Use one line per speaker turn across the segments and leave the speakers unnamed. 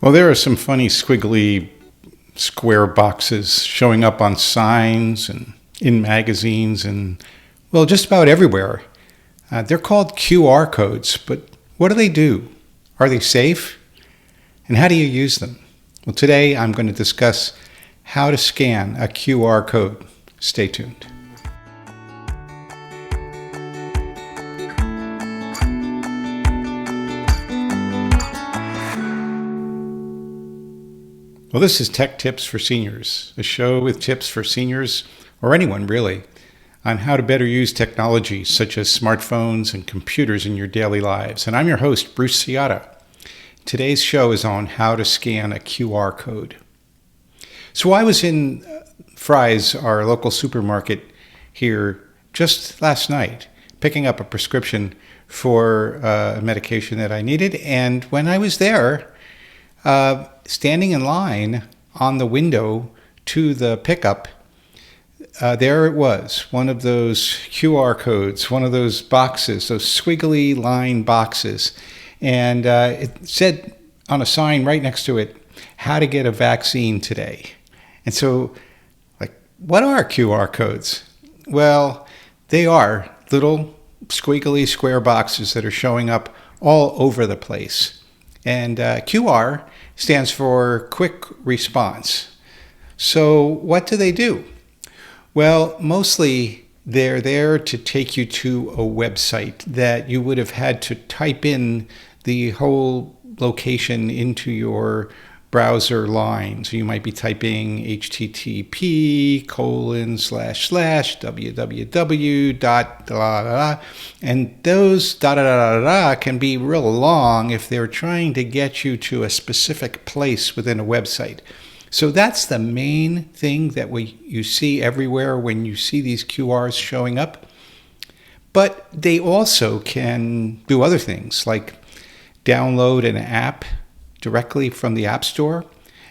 Well, there are some funny squiggly square boxes showing up on signs and in magazines and, well, just about everywhere. They're called QR codes, but what do they do? Are they safe? And how do you use them? Well, today I'm going to discuss how to scan a QR code. Stay tuned. Well, this is Tech Tips for Seniors, a show with tips for seniors, or anyone really, on how to better use technology such as smartphones and computers in your daily lives. And I'm your host, Bruce Ciotta. Today's show is on how to scan a QR code. So I was in Fry's, our local supermarket here, just last night, picking up a prescription for a medication that I needed. And when I was there, standing in line on the window to the pickup, there it was, one of those QR codes, one of those boxes, those squiggly line boxes. And it said on a sign right next to it, how to get a vaccine today. And so, what are QR codes? Well, they are little squiggly square boxes that are showing up all over the place. And QR stands for quick response. So what do they do? Well, mostly they're there to take you to a website that you would have had to type in the whole location into your browser line. So you might be typing http://www. And those can be real long if they're trying to get you to a specific place within a website. So that's the main thing that you see everywhere when you see these QRs showing up. But they also can do other things like download an app directly from the App Store.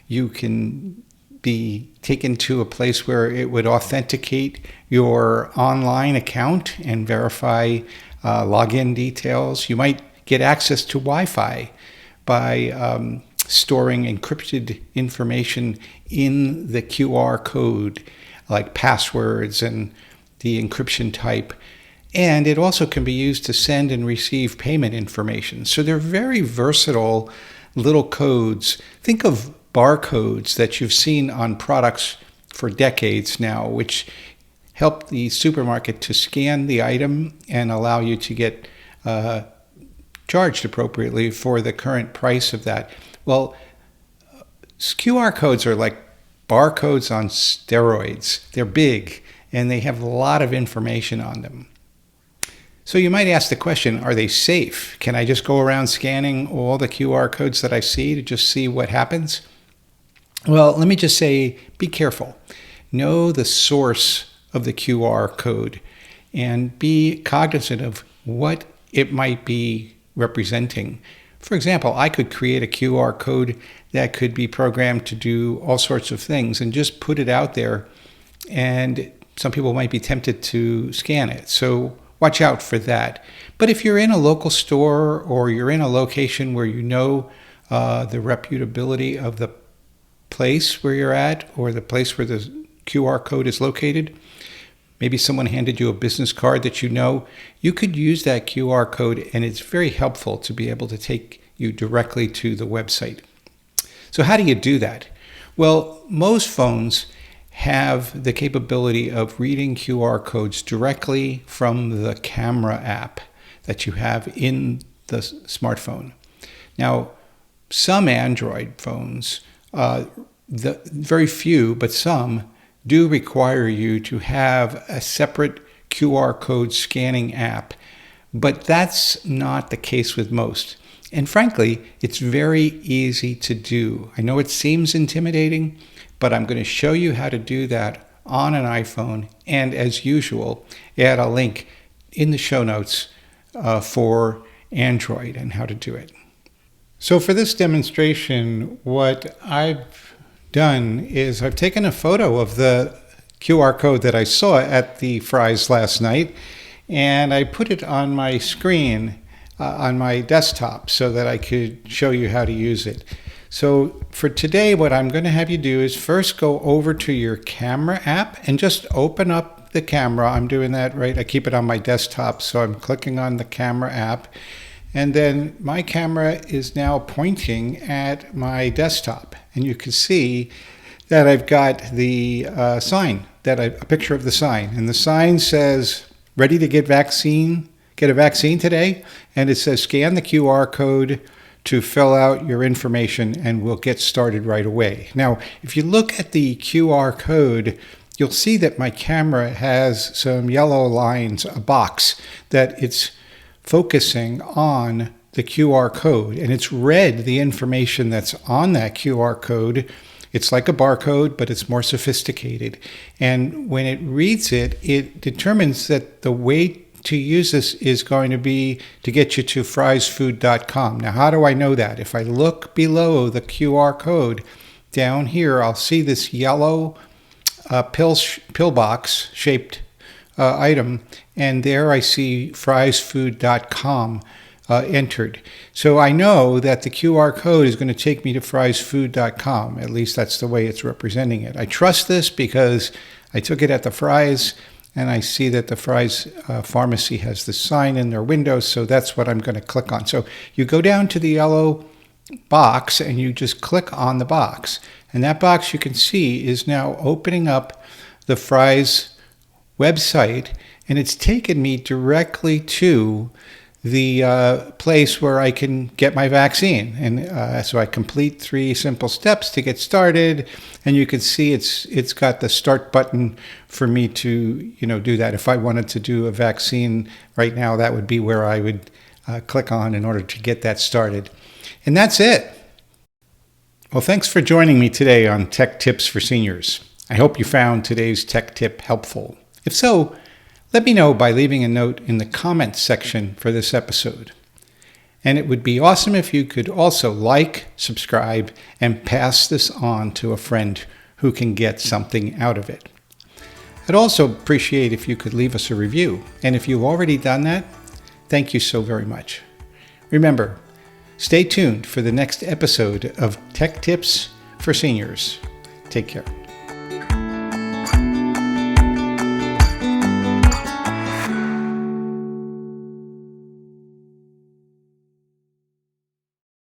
You can be taken to a place where it would authenticate your online account and verify login details. You might get access to Wi-Fi by storing encrypted information in the QR code, like passwords and the encryption type. And it also can be used to send and receive payment information. So they're very versatile little codes. Think of barcodes that you've seen on products for decades now, which help the supermarket to scan the item and allow you to get charged appropriately for the current price of that. Well, QR codes are like barcodes on steroids. They're big and they have a lot of information on them. So you might ask the question, are they safe? Can I just go around scanning all the QR codes that I see to just see what happens? Well, let me just say, be careful. Know the source of the QR code and be cognizant of what it might be representing. For example, I could create a QR code that could be programmed to do all sorts of things and just put it out there, and some people might be tempted to scan it. So watch out for that. But if you're in a local store or you're in a location where you know the reputability of the place where you're at or the place where the QR code is located, maybe someone handed you a business card that you know, you could use that QR code, and it's very helpful to be able to take you directly to the website. So how do you do that? Well, most phones have the capability of reading QR codes directly from the camera app that you have in the smartphone. Now, some Android phones, very few, but some, do require you to have a separate QR code scanning app, but that's not the case with most. And frankly, it's very easy to do. I know it seems intimidating, but I'm going to show you how to do that on an iPhone, and as usual, add a link in the show notes for Android and how to do it. So for this demonstration, what I've done is I've taken a photo of the QR code that I saw at the Fry's last night, and I put it on my screen on my desktop so that I could show you how to use it. So for today, what I'm going to have you do is first go over to your camera app and just open up the camera. I'm doing that right. I keep it on my desktop, so I'm clicking on the camera app. And then my camera is now pointing at my desktop. And you can see that I've got the sign, a picture of the sign. And the sign says, ready to get a vaccine today. And it says, scan the QR code to fill out your information and we'll get started right away. Now, if you look at the QR code, you'll see that my camera has some yellow lines, a box that it's focusing on the QR code, and it's read the information that's on that QR code. It's like a barcode, but it's more sophisticated. And when it reads it, it determines that the way to use this is going to be to get you to friesfood.com. Now, how do I know that? If I look below the QR code down here, I'll see this yellow pill box shaped item, and there I see friesfood.com entered. So I know that the QR code is going to take me to friesfood.com. At least that's the way it's representing it. I trust this because I took it at the Fry's, and I see that the Fry's pharmacy has the sign in their window, so that's what I'm going to click on. So you go down to the yellow box and you just click on the box. And that box, you can see, is now opening up the Fry's website, and it's taken me directly to the place where I can get my vaccine. And so I complete 3 simple steps to get started, and you can see it's got the start button for me to do that. If I wanted to do a vaccine right now, that would be where I would click on in order to get that started. And that's it. Well, thanks for joining me today on Tech Tips for Seniors. I hope you found today's tech tip helpful. If so, let me know by leaving a note in the comments section for this episode. And it would be awesome if you could also like, subscribe, and pass this on to a friend who can get something out of it. I'd also appreciate if you could leave us a review. And if you've already done that, thank you so very much. Remember, stay tuned for the next episode of Tech Tips for Seniors. Take care.